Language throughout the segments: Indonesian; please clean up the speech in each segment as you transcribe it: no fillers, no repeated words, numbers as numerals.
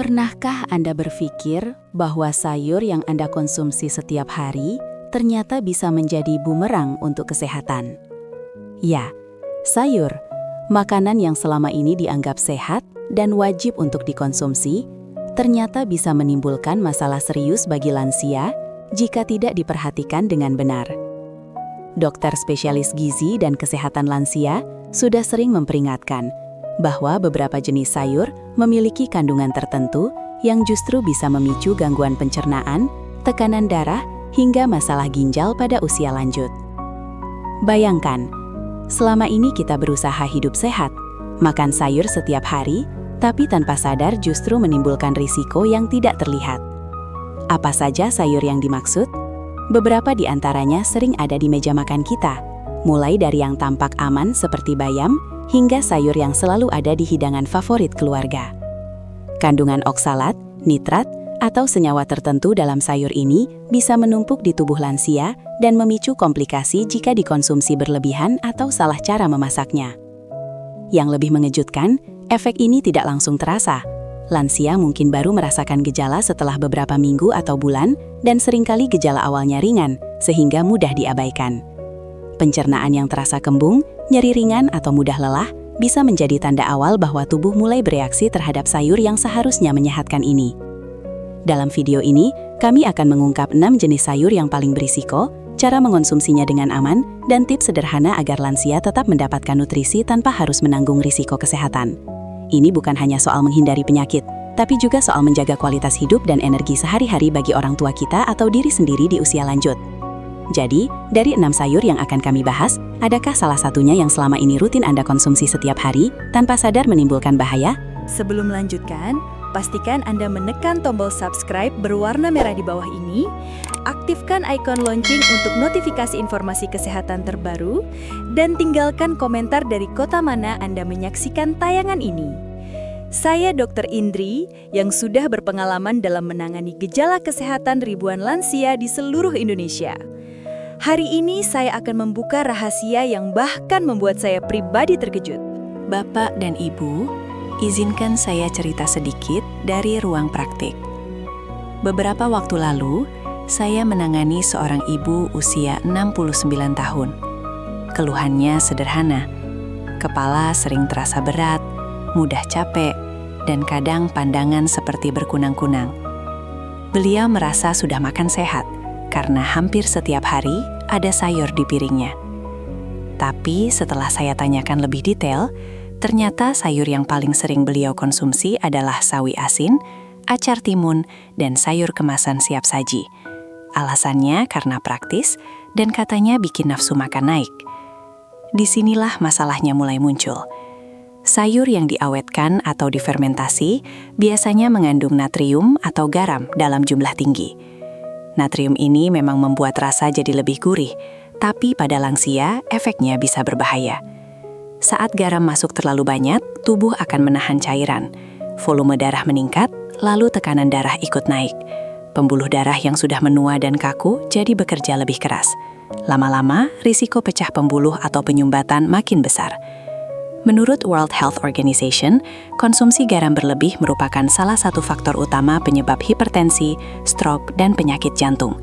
Pernahkah Anda berpikir bahwa sayur yang Anda konsumsi setiap hari ternyata bisa menjadi bumerang untuk kesehatan? Ya, sayur, makanan yang selama ini dianggap sehat dan wajib untuk dikonsumsi, ternyata bisa menimbulkan masalah serius bagi lansia jika tidak diperhatikan dengan benar. Dokter spesialis gizi dan kesehatan lansia sudah sering memperingatkan bahwa beberapa jenis sayur memiliki kandungan tertentu yang justru bisa memicu gangguan pencernaan, tekanan darah, hingga masalah ginjal pada usia lanjut. Bayangkan, selama ini kita berusaha hidup sehat, makan sayur setiap hari, tapi tanpa sadar justru menimbulkan risiko yang tidak terlihat. Apa saja sayur yang dimaksud? Beberapa di antaranya sering ada di meja makan kita, mulai dari yang tampak aman seperti bayam, hingga sayur yang selalu ada di hidangan favorit keluarga. Kandungan oksalat, nitrat, atau senyawa tertentu dalam sayur ini bisa menumpuk di tubuh lansia dan memicu komplikasi jika dikonsumsi berlebihan atau salah cara memasaknya. Yang lebih mengejutkan, efek ini tidak langsung terasa. Lansia mungkin baru merasakan gejala setelah beberapa minggu atau bulan, dan seringkali gejala awalnya ringan, sehingga mudah diabaikan. Pencernaan yang terasa kembung, nyeri ringan atau mudah lelah bisa menjadi tanda awal bahwa tubuh mulai bereaksi terhadap sayur yang seharusnya menyehatkan ini. Dalam video ini, kami akan mengungkap 6 jenis sayur yang paling berisiko, cara mengonsumsinya dengan aman, dan tips sederhana agar lansia tetap mendapatkan nutrisi tanpa harus menanggung risiko kesehatan. Ini bukan hanya soal menghindari penyakit, tapi juga soal menjaga kualitas hidup dan energi sehari-hari bagi orang tua kita atau diri sendiri di usia lanjut. Jadi, dari 6 sayur yang akan kami bahas, adakah salah satunya yang selama ini rutin Anda konsumsi setiap hari, tanpa sadar menimbulkan bahaya? Sebelum melanjutkan, pastikan Anda menekan tombol subscribe berwarna merah di bawah ini, aktifkan ikon lonceng untuk notifikasi informasi kesehatan terbaru, dan tinggalkan komentar dari kota mana Anda menyaksikan tayangan ini. Saya Dr. Indri, yang sudah berpengalaman dalam menangani gejala kesehatan ribuan lansia di seluruh Indonesia. Hari ini saya akan membuka rahasia yang bahkan membuat saya pribadi terkejut. Bapak dan Ibu, izinkan saya cerita sedikit dari ruang praktik. Beberapa waktu lalu, saya menangani seorang ibu usia 69 tahun. Keluhannya sederhana, kepala sering terasa berat, mudah capek, dan kadang pandangan seperti berkunang-kunang. Beliau merasa sudah makan sehat, karena hampir setiap hari ada sayur di piringnya. Tapi setelah saya tanyakan lebih detail, ternyata sayur yang paling sering beliau konsumsi adalah sawi asin, acar timun, dan sayur kemasan siap saji. Alasannya karena praktis dan katanya bikin nafsu makan naik. Disinilah masalahnya mulai muncul. Sayur yang diawetkan atau difermentasi biasanya mengandung natrium atau garam dalam jumlah tinggi. Natrium ini memang membuat rasa jadi lebih gurih, tapi pada lansia efeknya bisa berbahaya. Saat garam masuk terlalu banyak, tubuh akan menahan cairan. Volume darah meningkat, lalu tekanan darah ikut naik. Pembuluh darah yang sudah menua dan kaku jadi bekerja lebih keras. Lama-lama, risiko pecah pembuluh atau penyumbatan makin besar. Menurut World Health Organization, konsumsi garam berlebih merupakan salah satu faktor utama penyebab hipertensi, stroke, dan penyakit jantung.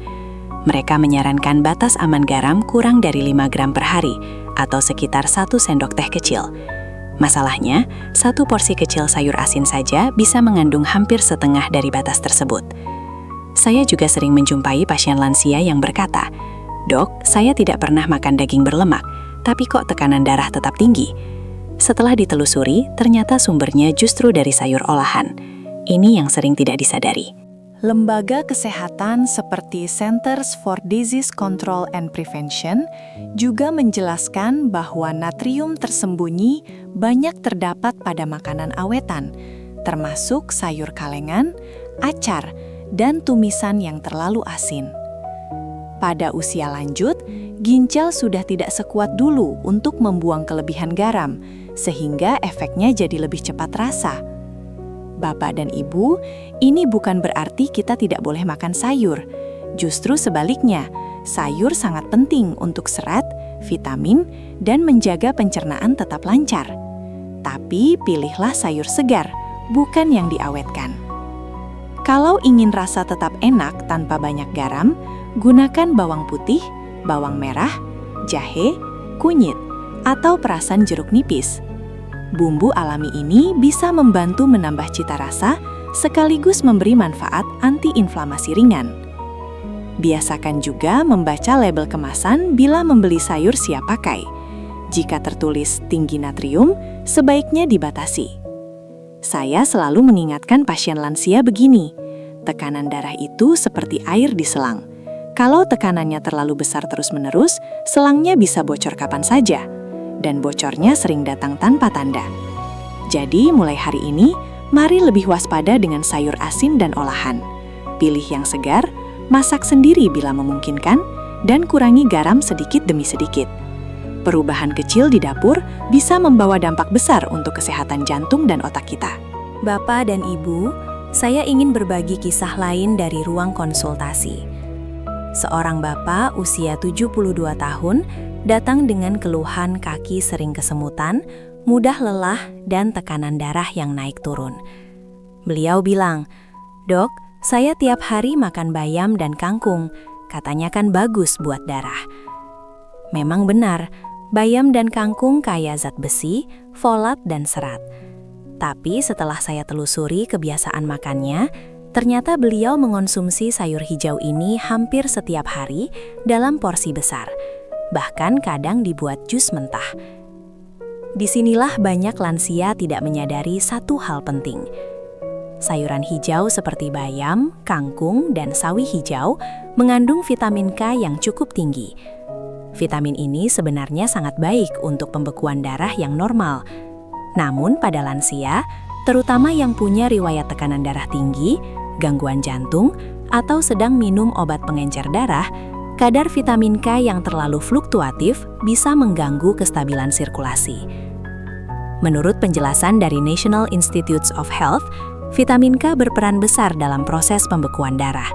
Mereka menyarankan batas aman garam kurang dari 5 gram per hari, atau sekitar 1 sendok teh kecil. Masalahnya, 1 porsi kecil sayur asin saja bisa mengandung hampir setengah dari batas tersebut. Saya juga sering menjumpai pasien lansia yang berkata, "Dok, saya tidak pernah makan daging berlemak, tapi kok tekanan darah tetap tinggi?" Setelah ditelusuri, ternyata sumbernya justru dari sayur olahan. Ini yang sering tidak disadari. Lembaga kesehatan seperti Centers for Disease Control and Prevention juga menjelaskan bahwa natrium tersembunyi banyak terdapat pada makanan awetan, termasuk sayur kalengan, acar, dan tumisan yang terlalu asin. Pada usia lanjut, ginjal sudah tidak sekuat dulu untuk membuang kelebihan garam, sehingga efeknya jadi lebih cepat terasa. Bapak dan Ibu, ini bukan berarti kita tidak boleh makan sayur. Justru sebaliknya, sayur sangat penting untuk serat, vitamin, dan menjaga pencernaan tetap lancar. Tapi pilihlah sayur segar, bukan yang diawetkan. Kalau ingin rasa tetap enak tanpa banyak garam, gunakan bawang putih, bawang merah, jahe, kunyit, atau perasan jeruk nipis. Bumbu alami ini bisa membantu menambah cita rasa sekaligus memberi manfaat antiinflamasi ringan. Biasakan juga membaca label kemasan bila membeli sayur siap pakai. Jika tertulis tinggi natrium, sebaiknya dibatasi. Saya selalu mengingatkan pasien lansia begini, tekanan darah itu seperti air di selang. Kalau tekanannya terlalu besar terus-menerus, selangnya bisa bocor kapan saja, dan bocornya sering datang tanpa tanda. Jadi, mulai hari ini, mari lebih waspada dengan sayur asin dan olahan. Pilih yang segar, masak sendiri bila memungkinkan, dan kurangi garam sedikit demi sedikit. Perubahan kecil di dapur bisa membawa dampak besar untuk kesehatan jantung dan otak kita. Bapak dan Ibu, saya ingin berbagi kisah lain dari ruang konsultasi. Seorang bapak usia 72 tahun datang dengan keluhan kaki sering kesemutan, mudah lelah, dan tekanan darah yang naik turun. Beliau bilang, "Dok, saya tiap hari makan bayam dan kangkung, katanya kan bagus buat darah." Memang benar, bayam dan kangkung kaya zat besi, folat, dan serat. Tapi setelah saya telusuri kebiasaan makannya, ternyata beliau mengonsumsi sayur hijau ini hampir setiap hari dalam porsi besar. Bahkan kadang dibuat jus mentah. Disinilah banyak lansia tidak menyadari satu hal penting. Sayuran hijau seperti bayam, kangkung, dan sawi hijau mengandung vitamin K yang cukup tinggi. Vitamin ini sebenarnya sangat baik untuk pembekuan darah yang normal. Namun pada lansia, terutama yang punya riwayat tekanan darah tinggi, gangguan jantung, atau sedang minum obat pengencer darah, kadar vitamin K yang terlalu fluktuatif bisa mengganggu kestabilan sirkulasi. Menurut penjelasan dari National Institutes of Health, vitamin K berperan besar dalam proses pembekuan darah.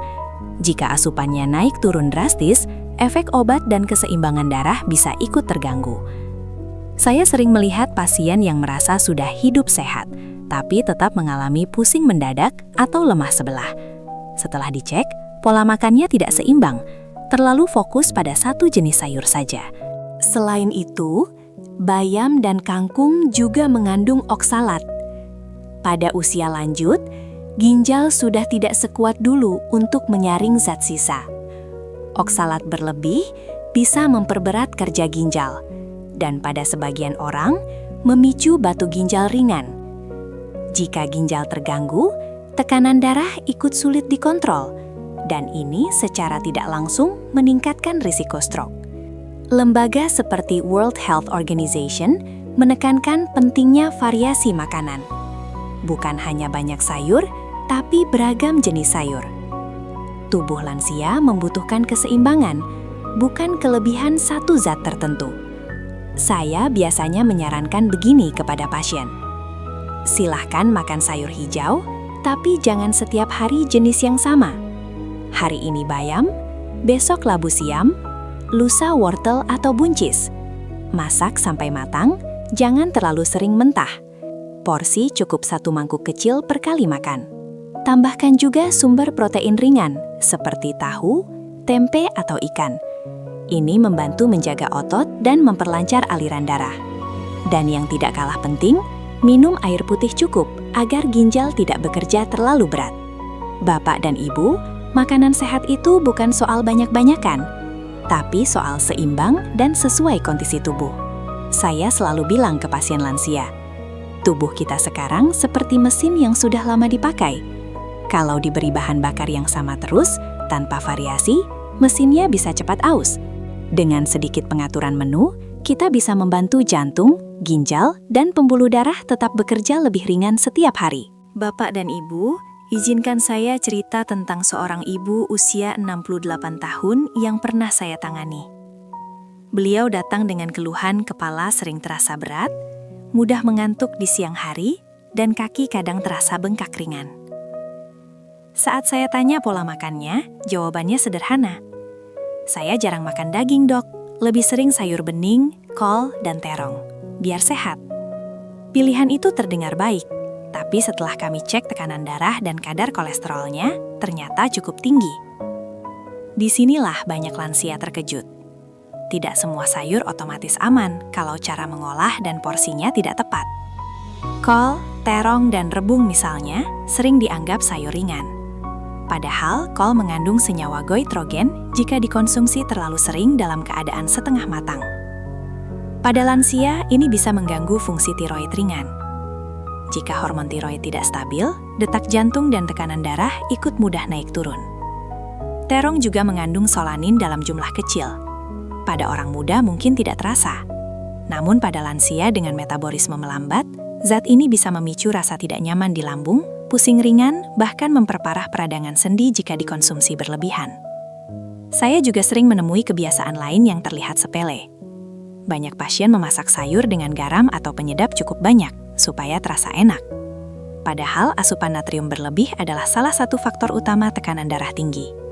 Jika asupannya naik turun drastis, efek obat dan keseimbangan darah bisa ikut terganggu. Saya sering melihat pasien yang merasa sudah hidup sehat, tapi tetap mengalami pusing mendadak atau lemah sebelah. Setelah dicek, pola makannya tidak seimbang, terlalu fokus pada satu jenis sayur saja. Selain itu, bayam dan kangkung juga mengandung oksalat. Pada usia lanjut, ginjal sudah tidak sekuat dulu untuk menyaring zat sisa. Oksalat berlebih bisa memperberat kerja ginjal, dan pada sebagian orang memicu batu ginjal ringan. Jika ginjal terganggu, tekanan darah ikut sulit dikontrol, dan ini secara tidak langsung meningkatkan risiko stroke. Lembaga seperti World Health Organization menekankan pentingnya variasi makanan. Bukan hanya banyak sayur, tapi beragam jenis sayur. Tubuh lansia membutuhkan keseimbangan, bukan kelebihan satu zat tertentu. Saya biasanya menyarankan begini kepada pasien. Silahkan makan sayur hijau, tapi jangan setiap hari jenis yang sama. Hari ini bayam, besok labu siam, lusa wortel atau buncis. Masak sampai matang, jangan terlalu sering mentah. Porsi cukup 1 mangkuk kecil per kali makan. Tambahkan juga sumber protein ringan, seperti tahu, tempe, atau ikan. Ini membantu menjaga otot dan memperlancar aliran darah. Dan yang tidak kalah penting, minum air putih cukup agar ginjal tidak bekerja terlalu berat. Bapak dan Ibu, makanan sehat itu bukan soal banyak-banyakan, tapi soal seimbang dan sesuai kondisi tubuh. Saya selalu bilang ke pasien lansia, tubuh kita sekarang seperti mesin yang sudah lama dipakai. Kalau diberi bahan bakar yang sama terus, tanpa variasi, mesinnya bisa cepat aus. Dengan sedikit pengaturan menu, kita bisa membantu jantung, ginjal, dan pembuluh darah tetap bekerja lebih ringan setiap hari. Bapak dan Ibu, izinkan saya cerita tentang seorang ibu usia 68 tahun yang pernah saya tangani. Beliau datang dengan keluhan kepala sering terasa berat, mudah mengantuk di siang hari, dan kaki kadang terasa bengkak ringan. Saat saya tanya pola makannya, jawabannya sederhana. Saya jarang makan daging, Dok. Lebih sering sayur bening, kol, dan terong. Biar sehat. Pilihan itu terdengar baik. Tapi setelah kami cek tekanan darah dan kadar kolesterolnya, ternyata cukup tinggi. Disinilah banyak lansia terkejut. Tidak semua sayur otomatis aman kalau cara mengolah dan porsinya tidak tepat. Kol, terong, dan rebung misalnya sering dianggap sayur ringan. Padahal kol mengandung senyawa goitrogen jika dikonsumsi terlalu sering dalam keadaan setengah matang. Pada lansia, ini bisa mengganggu fungsi tiroid ringan. Jika hormon tiroid tidak stabil, detak jantung dan tekanan darah ikut mudah naik turun. Terong juga mengandung solanin dalam jumlah kecil. Pada orang muda mungkin tidak terasa. Namun pada lansia dengan metabolisme melambat, zat ini bisa memicu rasa tidak nyaman di lambung, pusing ringan, bahkan memperparah peradangan sendi jika dikonsumsi berlebihan. Saya juga sering menemui kebiasaan lain yang terlihat sepele. Banyak pasien memasak sayur dengan garam atau penyedap cukup banyak, supaya terasa enak. Padahal asupan natrium berlebih adalah salah satu faktor utama tekanan darah tinggi.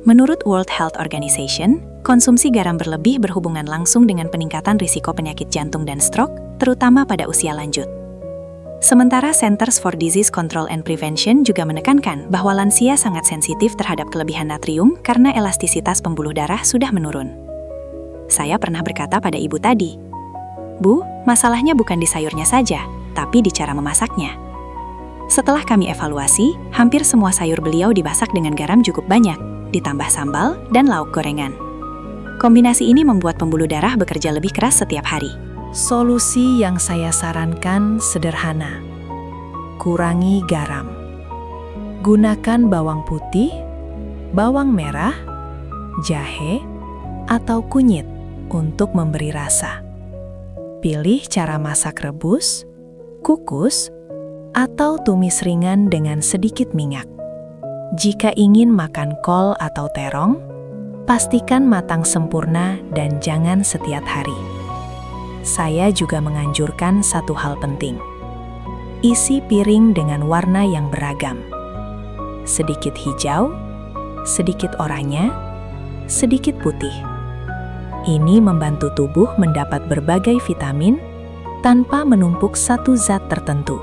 Menurut World Health Organization, konsumsi garam berlebih berhubungan langsung dengan peningkatan risiko penyakit jantung dan stroke, terutama pada usia lanjut. Sementara Centers for Disease Control and Prevention juga menekankan bahwa lansia sangat sensitif terhadap kelebihan natrium karena elastisitas pembuluh darah sudah menurun. Saya pernah berkata pada ibu tadi, "Bu, masalahnya bukan di sayurnya saja, tapi di cara memasaknya." Setelah kami evaluasi, hampir semua sayur beliau dimasak dengan garam cukup banyak, ditambah sambal dan lauk gorengan. Kombinasi ini membuat pembuluh darah bekerja lebih keras setiap hari. Solusi yang saya sarankan sederhana. Kurangi garam. Gunakan bawang putih, bawang merah, jahe, atau kunyit untuk memberi rasa. Pilih cara masak rebus, kukus, atau tumis ringan dengan sedikit minyak. Jika ingin makan kol atau terong, pastikan matang sempurna dan jangan setiap hari. Saya juga menganjurkan satu hal penting. Isi piring dengan warna yang beragam. Sedikit hijau, sedikit oranye, sedikit putih. Ini membantu tubuh mendapat berbagai vitamin tanpa menumpuk satu zat tertentu.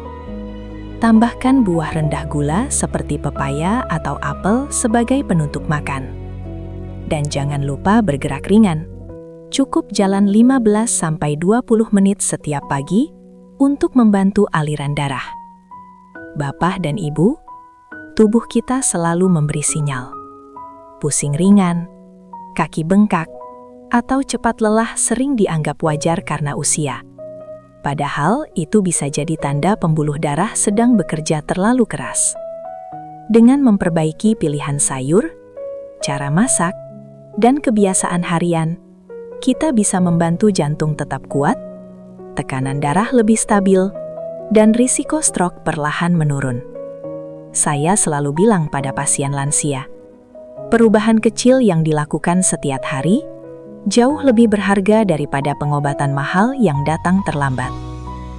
Tambahkan buah rendah gula seperti pepaya atau apel sebagai penutup makan. Dan jangan lupa bergerak ringan. Cukup jalan 15-20 menit setiap pagi untuk membantu aliran darah. Bapak dan Ibu, tubuh kita selalu memberi sinyal. Pusing ringan, kaki bengkak, atau cepat lelah sering dianggap wajar karena usia. Padahal itu bisa jadi tanda pembuluh darah sedang bekerja terlalu keras. Dengan memperbaiki pilihan sayur, cara masak, dan kebiasaan harian, kita bisa membantu jantung tetap kuat, tekanan darah lebih stabil, dan risiko stroke perlahan menurun. Saya selalu bilang pada pasien lansia, perubahan kecil yang dilakukan setiap hari jauh lebih berharga daripada pengobatan mahal yang datang terlambat.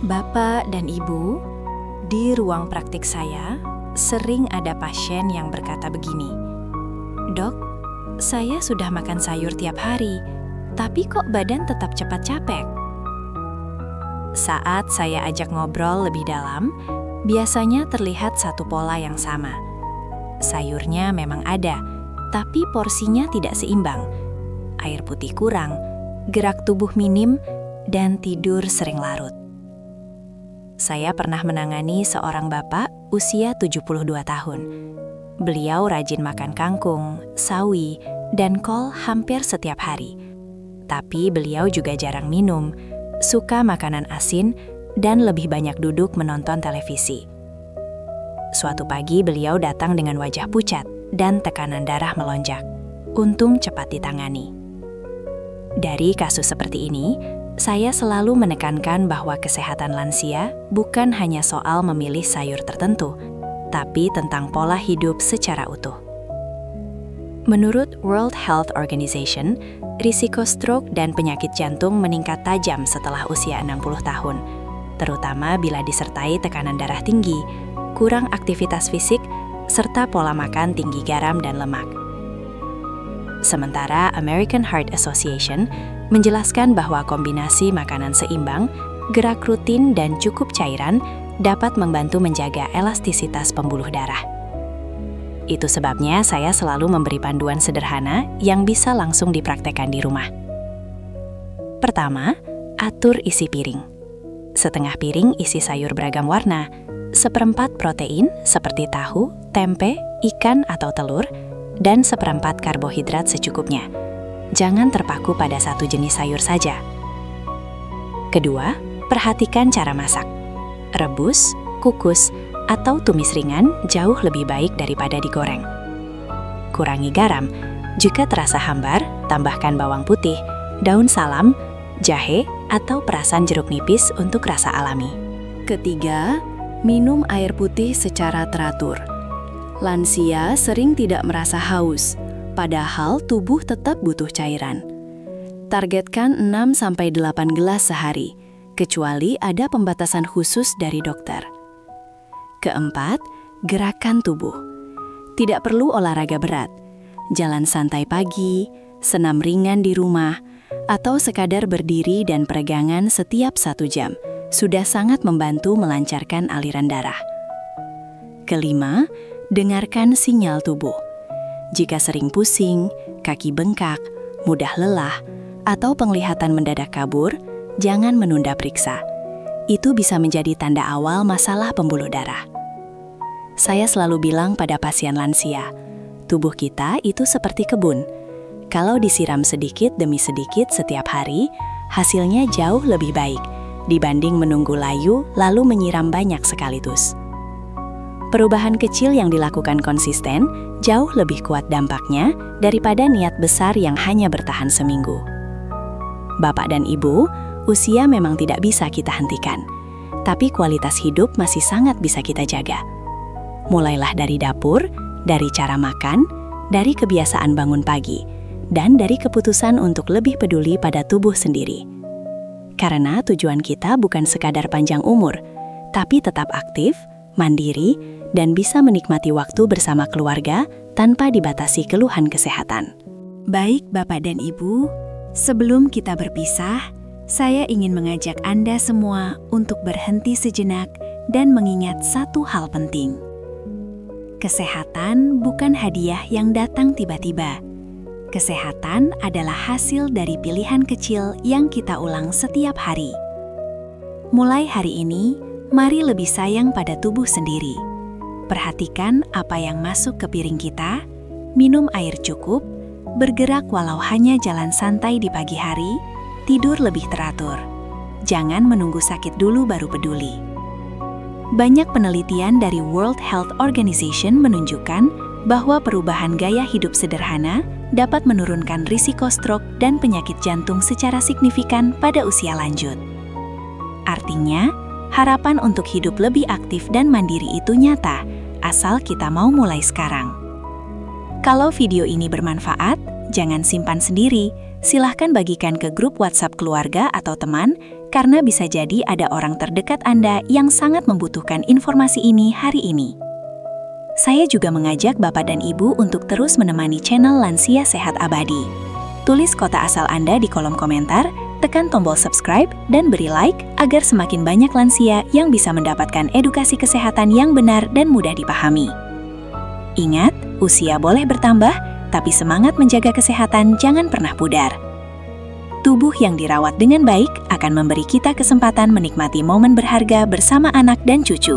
Bapak dan Ibu, di ruang praktik saya, sering ada pasien yang berkata begini, "Dok, saya sudah makan sayur tiap hari, tapi kok badan tetap cepat capek?" Saat saya ajak ngobrol lebih dalam, biasanya terlihat satu pola yang sama. Sayurnya memang ada, tapi porsinya tidak seimbang. Air putih kurang, gerak tubuh minim, dan tidur sering larut. Saya pernah menangani seorang bapak usia 72 tahun. Beliau rajin makan kangkung, sawi, dan kol hampir setiap hari. Tapi beliau juga jarang minum, suka makanan asin, dan lebih banyak duduk menonton televisi. Suatu pagi beliau datang dengan wajah pucat dan tekanan darah melonjak. Untung cepat ditangani. Dari kasus seperti ini, saya selalu menekankan bahwa kesehatan lansia bukan hanya soal memilih sayur tertentu, tapi tentang pola hidup secara utuh. Menurut World Health Organization, risiko stroke dan penyakit jantung meningkat tajam setelah usia 60 tahun, terutama bila disertai tekanan darah tinggi, kurang aktivitas fisik, serta pola makan tinggi garam dan lemak. Sementara American Heart Association menjelaskan bahwa kombinasi makanan seimbang, gerak rutin, dan cukup cairan dapat membantu menjaga elastisitas pembuluh darah. Itu sebabnya saya selalu memberi panduan sederhana yang bisa langsung dipraktekkan di rumah. Pertama, atur isi piring. Setengah piring isi sayur beragam warna, seperempat protein seperti tahu, tempe, ikan atau telur, dan seperempat karbohidrat secukupnya. Jangan terpaku pada satu jenis sayur saja. Kedua, perhatikan cara masak. Rebus, kukus, atau tumis ringan jauh lebih baik daripada digoreng. Kurangi garam. Jika terasa hambar, tambahkan bawang putih, daun salam, jahe, atau perasan jeruk nipis untuk rasa alami. Ketiga, minum air putih secara teratur. Lansia sering tidak merasa haus, padahal tubuh tetap butuh cairan. Targetkan 6-8 gelas sehari, kecuali ada pembatasan khusus dari dokter. Keempat, gerakan tubuh. Tidak perlu olahraga berat. Jalan santai pagi, senam ringan di rumah, atau sekadar berdiri dan peregangan setiap 1 jam sudah sangat membantu melancarkan aliran darah. Kelima, dengarkan sinyal tubuh. Jika sering pusing, kaki bengkak, mudah lelah, atau penglihatan mendadak kabur, jangan menunda periksa. Itu bisa menjadi tanda awal masalah pembuluh darah. Saya selalu bilang pada pasien lansia, tubuh kita itu seperti kebun. Kalau disiram sedikit demi sedikit setiap hari, hasilnya jauh lebih baik dibanding menunggu layu lalu menyiram banyak sekaligus. Perubahan kecil yang dilakukan konsisten jauh lebih kuat dampaknya daripada niat besar yang hanya bertahan seminggu. Bapak dan Ibu, usia memang tidak bisa kita hentikan, tapi kualitas hidup masih sangat bisa kita jaga. Mulailah dari dapur, dari cara makan, dari kebiasaan bangun pagi, dan dari keputusan untuk lebih peduli pada tubuh sendiri. Karena tujuan kita bukan sekadar panjang umur, tapi tetap aktif, mandiri, dan bisa menikmati waktu bersama keluarga tanpa dibatasi keluhan kesehatan. Baik Bapak dan Ibu, sebelum kita berpisah, saya ingin mengajak Anda semua untuk berhenti sejenak dan mengingat satu hal penting. Kesehatan bukan hadiah yang datang tiba-tiba. Kesehatan adalah hasil dari pilihan kecil yang kita ulang setiap hari. Mulai hari ini, mari lebih sayang pada tubuh sendiri. Perhatikan apa yang masuk ke piring kita, minum air cukup, bergerak walau hanya jalan santai di pagi hari, tidur lebih teratur. Jangan menunggu sakit dulu baru peduli. Banyak penelitian dari World Health Organization menunjukkan bahwa perubahan gaya hidup sederhana dapat menurunkan risiko stroke dan penyakit jantung secara signifikan pada usia lanjut. Artinya, harapan untuk hidup lebih aktif dan mandiri itu nyata, asal kita mau mulai sekarang. Kalau video ini bermanfaat, jangan simpan sendiri. Silahkan bagikan ke grup WhatsApp keluarga atau teman, karena bisa jadi ada orang terdekat Anda yang sangat membutuhkan informasi ini hari ini. Saya juga mengajak Bapak dan Ibu untuk terus menemani channel Lansia Sehat Abadi. Tulis kota asal Anda di kolom komentar, tekan tombol subscribe, dan beri like agar semakin banyak lansia yang bisa mendapatkan edukasi kesehatan yang benar dan mudah dipahami. Ingat, usia boleh bertambah, tapi semangat menjaga kesehatan jangan pernah pudar. Tubuh yang dirawat dengan baik akan memberi kita kesempatan menikmati momen berharga bersama anak dan cucu.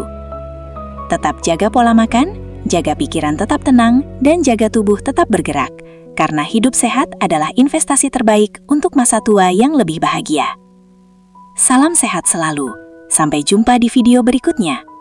Tetap jaga pola makan, jaga pikiran tetap tenang, dan jaga tubuh tetap bergerak. Karena hidup sehat adalah investasi terbaik untuk masa tua yang lebih bahagia. Salam sehat selalu. Sampai jumpa di video berikutnya.